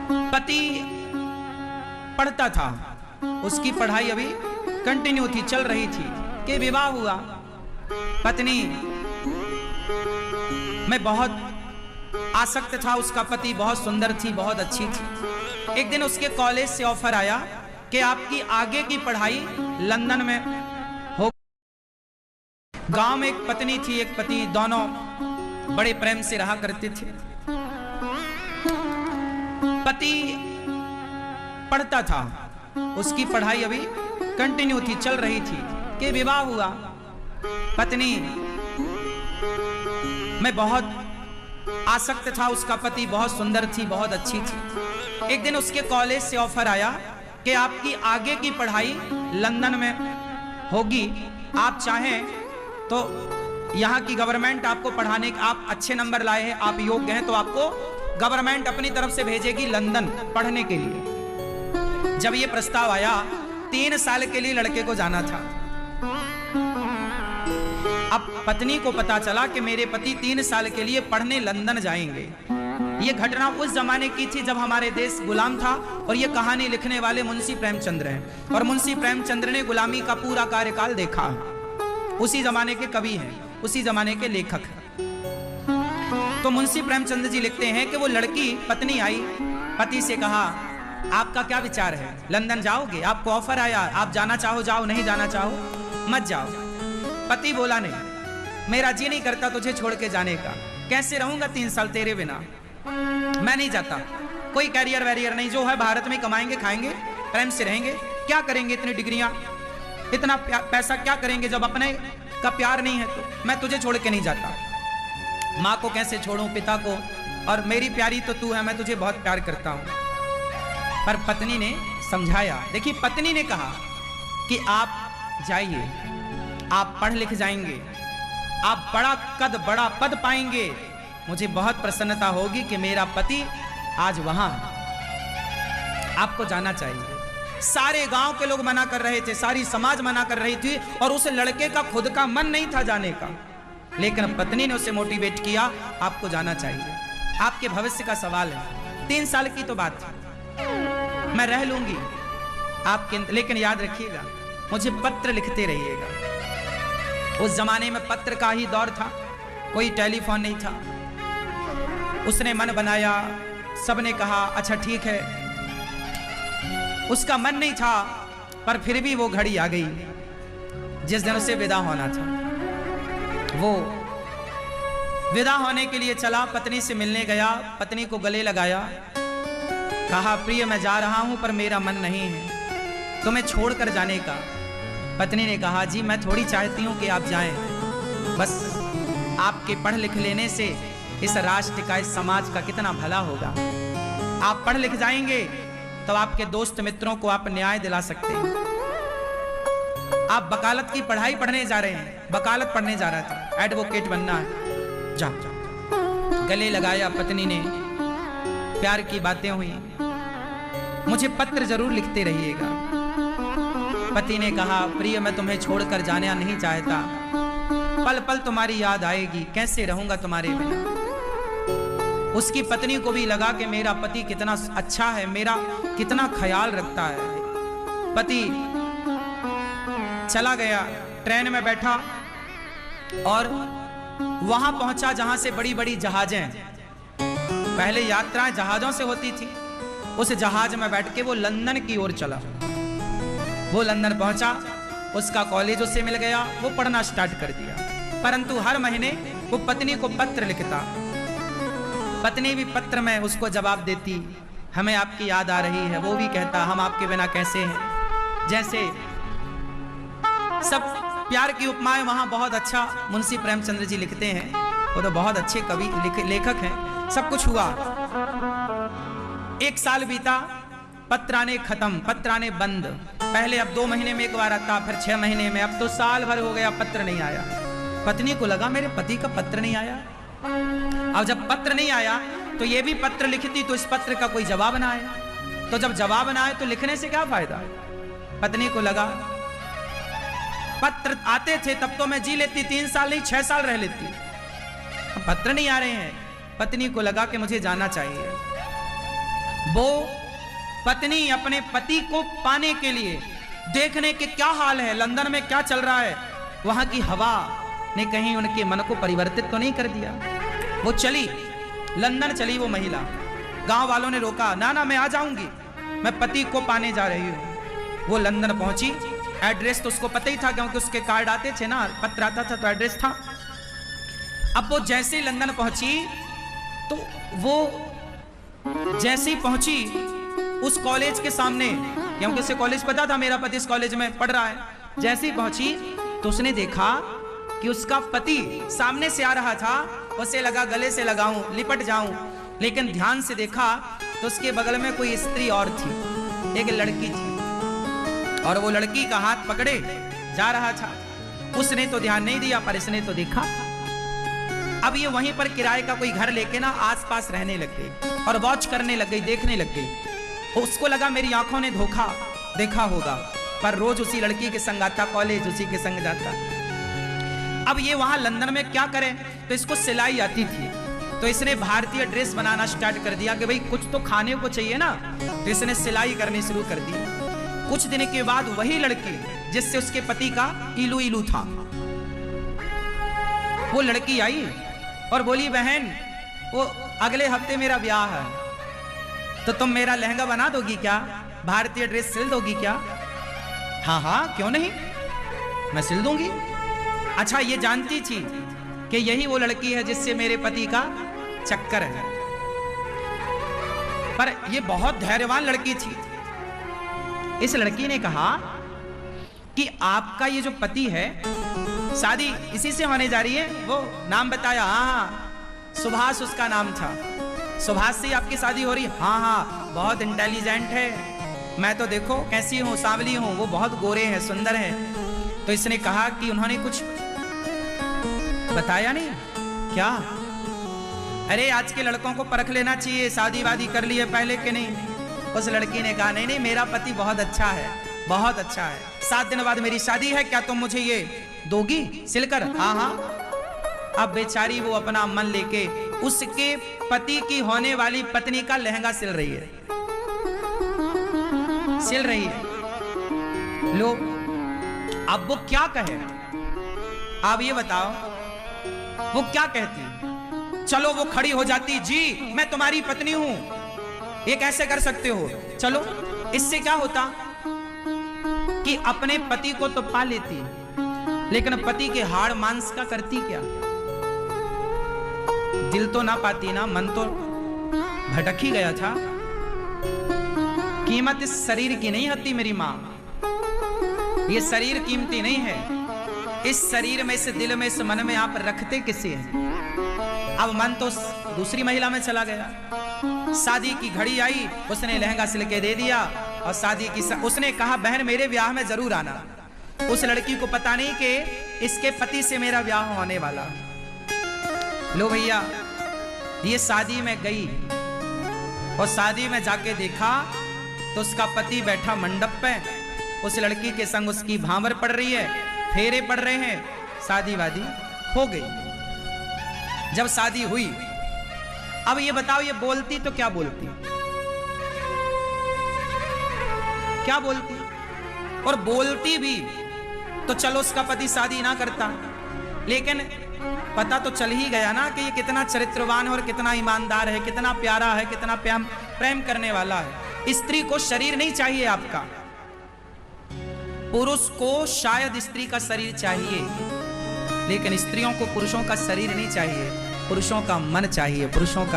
पति पढ़ता था, उसकी पढ़ाई अभी कंटिन्यू थी, चल रही थी कि विवाह हुआ। पत्नी में बहुत आसक्त था, उसका पति बहुत सुंदर थी, बहुत अच्छी थी। एक दिन उसके कॉलेज से ऑफर आया कि आपकी आगे की पढ़ाई लंदन में हो। गांव में एक पत्नी थी, एक पति, दोनों बड़े प्रेम से रहा करते थे। पति पढ़ता था, उसकी पढ़ाई अभी कंटिन्यू थी, चल रही थी कि विवाह हुआ। पत्नी में बहुत आसक्त था, उसका पति बहुत सुंदर थी, बहुत अच्छी थी। एक दिन उसके कॉलेज से ऑफर आया कि आपकी आगे की पढ़ाई लंदन में होगी, आप चाहें तो यहाँ की गवर्नमेंट आपको पढ़ाने, आप अच्छे नंबर लाए हैं, आप योग्य हैं, तो आपको गवर्नमेंट अपनी तरफ से भेजेगी लंदन पढ़ने के लिए। जब ये प्रस्ताव आया, 3 साल के लिए लड़के को जाना था। अब पत्नी को पता चला कि मेरे पति 3 साल के लिए पढ़ने लंदन जाएंगे। ये घटना उस जमाने की थी जब हमारे देश गुलाम था, और ये कहानी लिखने वाले मुंशी प्रेमचंद्र हैं, और मुंशी प्रेमचंद्र ने गुलामी का पूरा कार्यकाल देखा। उसी जमाने के कवि हैं, उसी जमाने के लेखक हैं। तो मुंशी प्रेमचंद्र जी लिखते हैं कि वो लड़की, पत्नी आई, पति से कहा, आपका क्या विचार है, लंदन जाओगे? आपको ऑफर आया, आप जाना चाहो जाओ, नहीं जाना चाहो मत जाओ। पति बोला, नहीं, मेरा जी नहीं करता तुझे छोड़ के जाने का, कैसे रहूंगा 3 साल तेरे बिना, मैं नहीं जाता। कोई कैरियर वैरियर नहीं, जो है भारत में कमाएंगे, खाएंगे, प्रेम से रहेंगे, क्या करेंगे इतनी डिग्रियां, इतना पैसा क्या करेंगे जब अपने का प्यार नहीं है? तो मैं तुझे छोड़ के नहीं जाता। माँ को कैसे छोड़ूं, पिता को, और मेरी प्यारी तो तू है, मैं तुझे बहुत प्यार करता हूं। पर पत्नी ने समझाया। देखिए, पत्नी ने कहा कि आप जाइए, आप पढ़ लिख जाएंगे, आप बड़ा कद, बड़ा पद पाएंगे, मुझे बहुत प्रसन्नता होगी कि मेरा पति आज वहां, आपको जाना चाहिए। सारे गांव के लोग मना कर रहे थे, सारी समाज मना कर रही थी, और उस लड़के का खुद का मन नहीं था जाने का, लेकिन पत्नी ने उसे मोटिवेट किया, आपको जाना चाहिए, आपके भविष्य का सवाल है, 3 साल की तो बात थी, मैं रह लूंगी आपके, लेकिन याद रखिएगा मुझे पत्र लिखते रहिएगा। उस जमाने में पत्र का ही दौर था, कोई टेलीफोन नहीं था। उसने मन बनाया, सबने कहा अच्छा ठीक है। उसका मन नहीं था, पर फिर भी वो घड़ी आ गई जिस दिन उसे विदा होना था। वो विदा होने के लिए चला, पत्नी से मिलने गया, पत्नी को गले लगाया, कहा प्रिय मैं जा रहा हूं, पर मेरा मन नहीं है तुम्हें छोड़कर जाने का। पत्नी ने कहा जी मैं थोड़ी चाहती हूं कि आप जाएं, बस आपके पढ़ लिख लेने से इस राष्ट्र का, इस समाज का कितना भला होगा। आप पढ़ लिख जाएंगे तो आपके दोस्त मित्रों को आप न्याय दिला सकते हैं। आप वकालत की पढ़ाई पढ़ने जा रहे हैं, वकालत पढ़ने जा रहा था, एडवोकेट बनना है, जा। गले लगाया पत्नी ने, प्यार की बातें हुई, मुझे पत्र जरूर लिखते रहिएगा। पति ने कहा प्रिय मैं तुम्हें छोड़कर जाना नहीं चाहता, पल पल तुम्हारी याद आएगी, कैसे रहूंगा तुम्हारे बिना। उसकी पत्नी को भी लगा कि मेरा पति कितना अच्छा है, मेरा कितना ख्याल रखता है। पति चला गया, ट्रेन में बैठा और वहां पहुंचा जहां से बड़ी बड़ी जहाजें, पहले यात्राएं जहाजों से होती थी, उस जहाज में बैठ के वो लंदन की ओर चला। वो लंदन पहुंचा, उसका कॉलेज उससे मिल गया, वो पढ़ना स्टार्ट कर दिया। परंतु हर महीने वो पत्नी को पत्र लिखता, पत्नी भी पत्र में उसको जवाब देती, हमें आपकी याद आ रही है। वो भी कहता हम आपके बिना कैसे हैं। जैसे सब प्यार की उपमाएं वहां बहुत अच्छा मुंशी प्रेमचंद्र जी लिखते हैं, वो तो बहुत अच्छे कवि लेखक हैं। सब कुछ हुआ, 1 साल बीता, पत्र आने खत्म, पत्र आने बंद। पहले अब 2 महीने में एक बार आता, फिर 6 महीने में, अब तो साल भर हो गया पत्र नहीं आया। पत्नी को लगा मेरे पति का पत्र नहीं आया। अब जब पत्र नहीं आया तो ये भी पत्र लिखती तो इस पत्र का कोई जवाब ना आया, तो जब जवाब ना आए तो लिखने से क्या फायदा। पत्नी को लगा पत्र आते थे तब तो मैं जी लेती, 3 साल नहीं 6 साल रह लेती, पत्र नहीं आ रहे हैं। पत्नी को लगा कि मुझे जाना चाहिए। वो पत्नी अपने पति को पाने के लिए देखने के क्या हाल है, लंदन में क्या चल रहा है, वहां की हवा ने कहीं उनके मन को परिवर्तित तो नहीं कर दिया। वो चली, लंदन चली वो महिला। गांव वालों ने रोका, ना ना मैं आ जाऊंगी, मैं पति को पाने जा रही हूं। वो लंदन पहुंची, एड्रेस तो उसको पता ही था क्योंकि उसके कार्ड आते थे ना, पत्र आता था तो एड्रेस था। अब वो जैसे ही लंदन पहुंची तो वो जैसे ही पहुंची उस कॉलेज के सामने, क्योंकि उसे कॉलेज पता था मेरा पति इस कॉलेज में पढ़ रहा है। जैसे ही पहुंची तो उसने देखा कि उसका पति सामने से आ रहा था। उसे लगा गले से लगाऊं, लिपट जाऊं, लेकिन ध्यान से देखा तो उसके बगल में कोई स्त्री और थी, एक लड़की थी, और वो लड़की का हाथ पकड़े जा रहा था। उसने तो ध्यान नहीं दिया पर इसने तो देखा। अब ये वहीं पर किराए का कोई घर लेके ना आसपास रहने लग गई और वॉच करने लग गई, देखने लग गई। उसको लगा मेरी आंखों ने धोखा देखा होगा, पर रोज उसी लड़की के संग आता, कॉलेज उसी के संग जाता। अब ये वहां लंदन में क्या करे, तो इसको सिलाई आती थी, तो इसने भारतीय ड्रेस बनाना स्टार्ट कर दिया कि भाई कुछ तो खाने को चाहिए ना, तो इसने सिलाई करनी शुरू कर दी। कुछ दिन के बाद वही लड़की जिससे उसके पति का इलू इलू था, वो लड़की आई और बोली बहन वो अगले हफ्ते मेरा ब्याह है, तो तुम मेरा लहंगा बना दोगी क्या, भारतीय ड्रेस सिल दोगी क्या? हाँ हाँ क्यों नहीं, मैं सिल दूंगी। अच्छा ये जानती थी कि यही वो लड़की है जिससे मेरे पति का चक्कर है, पर ये बहुत धैर्यवान लड़की थी। इस लड़की ने कहा कि आपका ये जो पति है शादी इसी से होने जा रही है। वो नाम बताया, हाँ सुभाष उसका नाम था, सुभाष से आपकी शादी हो रही? हाँ हाँ बहुत इंटेलिजेंट है, मैं तो देखो कैसी हूँ, सांवली हूँ, वो बहुत गोरे हैं, सुंदर हैं। तो इसने कहा कि उन्होंने कुछ बताया नहीं क्या? अरे आज के लड़कों को परख लेना चाहिए, शादी वादी कर ली है पहले के नहीं। उस लड़की ने कहा नहीं नहीं मेरा पति बहुत अच्छा है, बहुत अच्छा है, 7 दिन बाद मेरी शादी है, क्या तुम मुझे ये दोगी सिलकर? हाँ हाँ। अब बेचारी वो अपना मन लेके उसके पति की होने वाली पत्नी का लहंगा सिल रही है, सिल रही है। लो अब वो क्या कहे, आप ये बताओ वो क्या कहती? चलो वो खड़ी हो जाती, जी मैं तुम्हारी पत्नी हूं, ये कैसे कर सकते हो? चलो इससे क्या होता कि अपने पति को तो पा लेती, लेकिन पति के हाड़ मांस का करती क्या? दिल तो ना पाती ना, मन तो भटक ही गया था। कीमत इस शरीर की नहीं होती मेरी मां, ये शरीर कीमती नहीं है। इस शरीर में, इस दिल में, इस मन में आप रखते किसे हैं? अब मन तो दूसरी महिला में चला गया। शादी की घड़ी आई, उसने लहंगा सिल के दे दिया और शादी की उसने कहा बहन मेरे ब्याह में जरूर आना। उस लड़की को पता नहीं कि इसके पति से मेरा ब्याह होने वाला। लो भैया ये शादी में गई और शादी में जाके देखा तो उसका पति बैठा मंडप पे, उस लड़की के संग उसकी भांवर पड़ रही है, फेरे पड़ रहे हैं, शादी वादी हो गई। जब शादी हुई, अब ये बताओ ये बोलती तो क्या बोलती, क्या बोलती? और बोलती भी तो चलो उसका पति शादी ना करता, लेकिन पता तो चल ही गया ना कि ये कितना चरित्रवान और कितना ईमानदार है, कितना प्यारा है, कितना प्रेम करने वाला है। स्त्री को शरीर नहीं चाहिए आपका, पुरुष को शायद स्त्री का शरीर चाहिए, लेकिन स्त्रियों को पुरुषों का शरीर नहीं चाहिए, पुरुषों का मन चाहिए, पुरुषों का